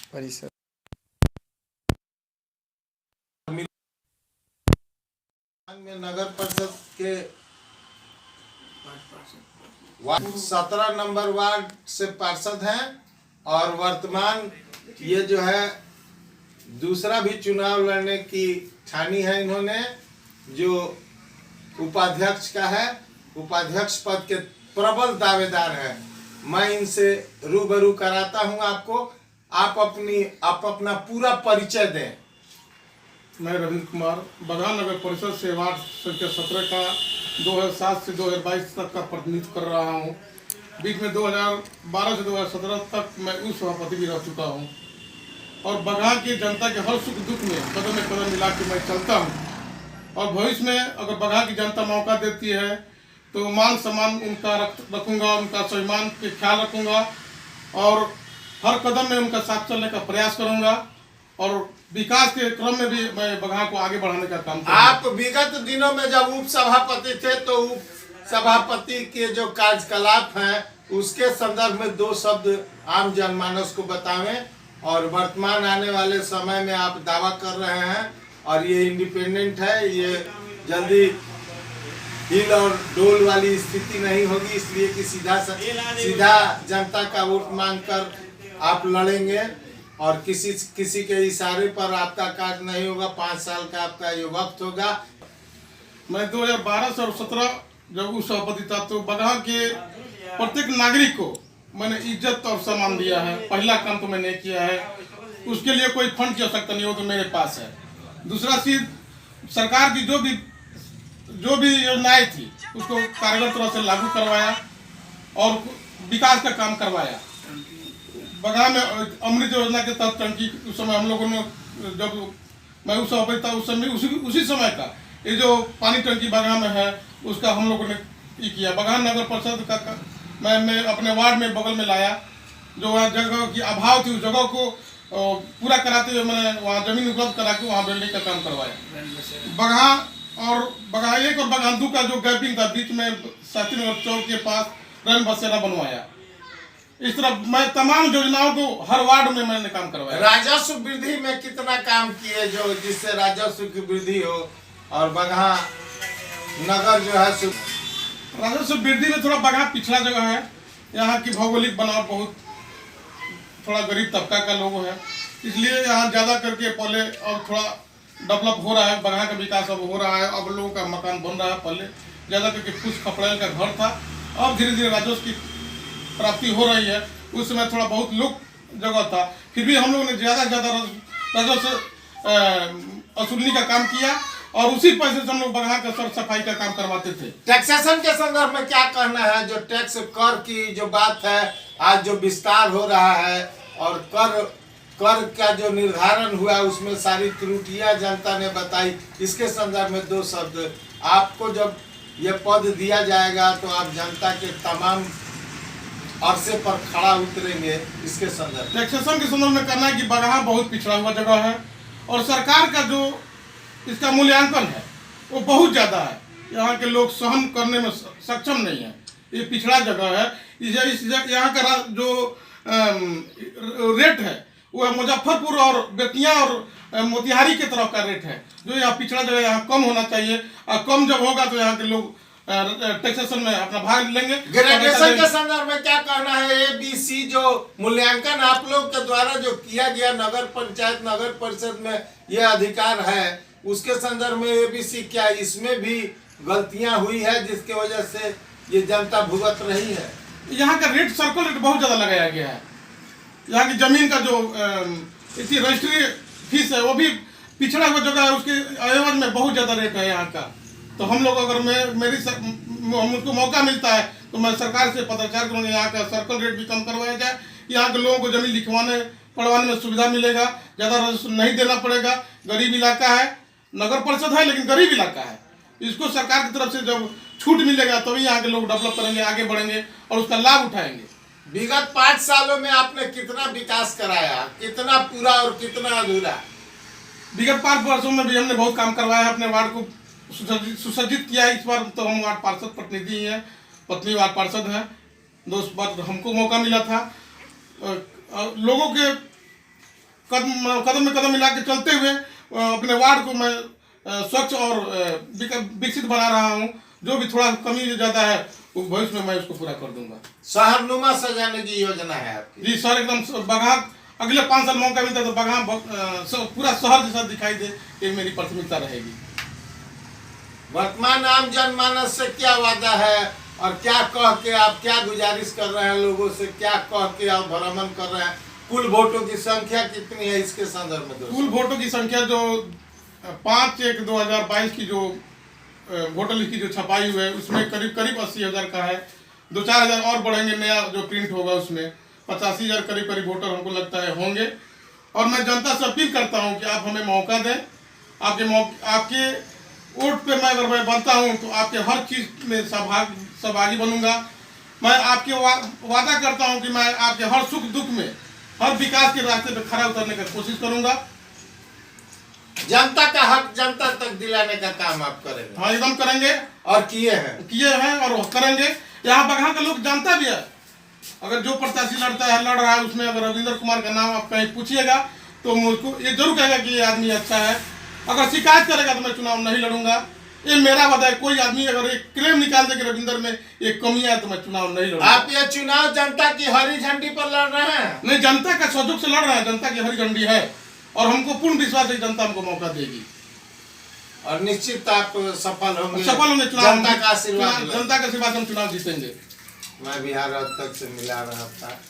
परिसर में नगर परिषद के 17 नंबर वार्ड से पार्षद हैं और वर्तमान ये जो है दूसरा भी चुनाव लड़ने की ठानी है इन्होंने, जो उपाध्यक्ष का है। उपाध्यक्ष पद के प्रबल दावेदार हैं। मैं इनसे रूबरू कराता हूं आपको। आप अपना पूरा परिचय दें। मैं रविंद्र कुमार बगहा नगर परिषद से वार्ड संख्या 17 का 2007 से 2022 तक का प्रतिनिधित्व कर रहा हूं। बीच में 2012 से 2017 तक मैं उप सभापति भी रह चुका हूं और बगहा की जनता के हर सुख दुख में कदम मिला के मैं चलता हूं। और भविष्य में अगर बगहा की जनता मौका देती है तो मान सम्मान उनका रखूंगा, उनका स्वाभिमान के ख्याल रखूंगा और हर कदम में उनका साथ चलने का प्रयास करूंगा और विकास के क्रम में भी मैं बगहा को आगे बढ़ाने का काम करूंगा। आप विगत दिनों में जब उप सभापति थे तो उप सभापति के जो कार्यकलाप हैं उसके संदर्भ में 2 शब्द आम जनमानस को बतावें और वर्तमान आने वाले समय में आप दावा कर रहे हैं और ये इंडिपेंडेंट है, ये जल्दी हिल और डोल वाली स्थिति नहीं होगी, इसलिए कि सीधा जनता का वोट मांगकर आप लड़ेंगे और किसी के इशारे पर आपका कार्य नहीं होगा। 5 साल का आपका ये वक्त होगा। मैं 2012 से और 17 जब उप सभापति था तो बगहा के प्रत्येक नागरिक को मैंने इज्जत और सम्मान दिया है। पहला काम तो मैंने किया है, उसके लिए कोई फंड की आवश्यकता नहीं हो तो मेरे पास है। दूसरा चीज, सरकार की जो भी योजनाएं थी उसको कारगर तरह से लागू करवाया और विकास का काम करवाया। बगहा में अमृत योजना के तहत टंकी उस समय हम लोगों ने, जब मैं उस सभापति था उस समय उसी समय का ये जो पानी टंकी बगहा में है उसका हम लोगों ने किया। बगहा नगर परिषद का मैं अपने वार्ड में बगल में लाया। जो वहाँ जगह की अभाव थी उस जगह को पूरा कराते हुए मैंने वहाँ जमीन उपलब्ध करा के वहाँ बिल्डिंग का काम करवाया। बगहा और बगहा 1 और बगहा 2 का जो गैपिंग था बीच में 7 नंबर चौक के पास रन बसेरा बनवाया। इस तरह मैं तमाम योजनाओं को हर वार्ड में मैंने काम करवाया। राजस्व वृद्धि में कितना काम किए जो जिससे राजस्व की वृद्धि हो और बगहा नगर जो है राजस्व वृद्धि में थोड़ा बगहा पिछड़ा जगह है। यहाँ की भौगोलिक बनावट बहुत थोड़ा गरीब तबका का लोग है, इसलिए यहाँ ज़्यादा करके पहले और थोड़ा डेवलप हो रहा है। बगहा का विकास अब हो रहा है, अब लोगों का मकान बन रहा है। पहले ज़्यादा करके फूस खपड़ेल का घर था, अब धीरे धीरे राजस्व की प्राप्ति हो रही है। उस समय थोड़ा बहुत लोग जगह था, फिर भी हम लोगों ने ज़्यादा से ज़्यादा राजस्व वसूलने का काम किया और उसी पैसे से हम लोग बगहा का सर सफाई का काम करवाते थे। टैक्सेशन के संदर्भ में क्या कहना है? जो टैक्स कर की जो बात है, आज जो विस्तार हो रहा है और कर का जो निर्धारण हुआ उसमें सारी त्रुटियां जनता ने बताई, इसके संदर्भ में 2 शब्द। आपको जब ये पद दिया जाएगा तो आप जनता के तमाम अरसे पर खड़ा उतरेंगे, इसके संदर्भ। टैक्सेशन के संदर्भ में कहना है कि बगहा बहुत पिछड़ा हुआ जगह है और सरकार का जो इसका मूल्यांकन है वो बहुत ज़्यादा है। यहाँ के लोग सहन करने में सक्षम नहीं है। ये पिछड़ा जगह है। यहाँ का जो रेट है वो है मुजफ्फरपुर और बेतिया और मोतिहारी के तरफ का रेट है, जो यहाँ पिछड़ा जगह यहाँ कम होना चाहिए और कम जब होगा तो यहाँ के लोग टैक्सेशन में अपना भाग लेंगे। ग्रेजुएशन के संदर्भ में क्या कहना है? ABC जो मूल्यांकन आप लोग के द्वारा जो किया गया नगर पंचायत नगर परिषद में यह अधिकार है, उसके संदर्भ में ABC क्या इसमें भी गलतियां हुई है जिसके वजह से ये जनता भुगत रही है? यहाँ का रेट सर्कल रेट बहुत ज़्यादा लगाया गया है। यहाँ की जमीन का जो रजिस्ट्री फीस है वो भी पिछड़ा हुआ जगह है, उसके एवज में बहुत ज़्यादा रेट है यहाँ का। तो हम लोग अगर मुझको मौका मिलता है तो मैं सरकार से पत्राचार करूँगा यहाँ का सर्कल रेट भी कम करवाया जाए। यहाँ के लोगों को जमीन लिखवाने पढ़वाने में सुविधा मिलेगा, ज़्यादा राजस्व नहीं देना पड़ेगा। गरीब इलाका है, नगर परिषद है लेकिन गरीब इलाका है। इसको सरकार की तरफ से जब छूट मिलेगा तभी यहाँ के लोग डेवलप करेंगे, आगे बढ़ेंगे और उसका लाभ उठाएंगे। विगत 5 सालों में आपने कितना विकास कराया, कितना पूरा और कितना अधूरा? विगत 5 वर्षों में भी हमने बहुत काम करवाया है। अपने वार्ड को सुसज्जित किया है। इस बार तो हम वार्ड पार्षद प्रतिनिधि हैं, पत्नी वार्ड पार्षद हैं दोस्त बार हमको मौका मिला था लोगों के कदम में कदम मिला के चलते हुए अपने वार्ड को मैं स्वच्छ और विकसित बना रहा हूँ। जो भी थोड़ा कमी ज़्यादा है वो भविष्य में मैं उसको पूरा कर दूंगा। शहरनुमा सजाने की योजना है आपकी? जी सर, एकदम बगहा अगले 5 साल मौका मिलता है तो बगहा पूरा शहर जैसा दिखाई दे, ये मेरी प्राथमिकता रहेगी। वर्तमान आम जनमानस से क्या वादा है और क्या कह के आप क्या गुजारिश कर रहे हैं लोगों से, क्या कह के आप भ्रमण कर रहे हैं? कुल वोटों की संख्या कितनी है इसके संदर्भ में? कुल वोटों की संख्या जो 5/1/2022 की जो वोटर लिस्ट की जो छपाई हुई है उसमें करीब 80,000 का है। 2-4 हज़ार और बढ़ेंगे, नया जो प्रिंट होगा उसमें 85,000 करीब वोटर हमको लगता है होंगे। और मैं जनता से अपील करता हूं कि आप हमें मौका दें। आपके वोट पे मैं अगर मैं बनता हूं तो आपके हर चीज़ में सहभागी बनूंगा। मैं आपके वादा करता हूं कि मैं आपके हर सुख दुख में, हर विकास के रास्ते पे खड़ा उतरने की कोशिश करूंगा। जनता का हक जनता तक दिलाने का काम आप करेंगे? हाँ, एकदम करेंगे और किए हैं और करेंगे। यहाँ बगहा का लोग जानता भी है। अगर जो प्रत्याशी लड़ रहा है उसमें अगर रविंद्र कुमार का नाम आप कहीं पूछिएगा तो मुझको ये जरूर कहेगा कि ये आदमी अच्छा है। अगर शिकायत करेगा तो मैं चुनाव नहीं लड़ूंगा। ये मेरा वादा है। कोई आदमी अगर एक क्लेम निकाल दे कि रविंद्र में एक कमियां है तो मैं चुनाव नहीं लड़ूंगा। आप ये चुनाव जनता की हरी झंडी पर लड़ रहे हैं? नहीं, जनता का सहयोग से लड़ रहे हैं। जनता की हरी झंडी है और हमको पूर्ण विश्वास है कि जनता हमको मौका देगी और निश्चित आप सफल होंगे। चुनाव, जनता का आशीर्वाद हम चुनाव जीतेंगे। मैं बिहार अब तक से मिला रहा था।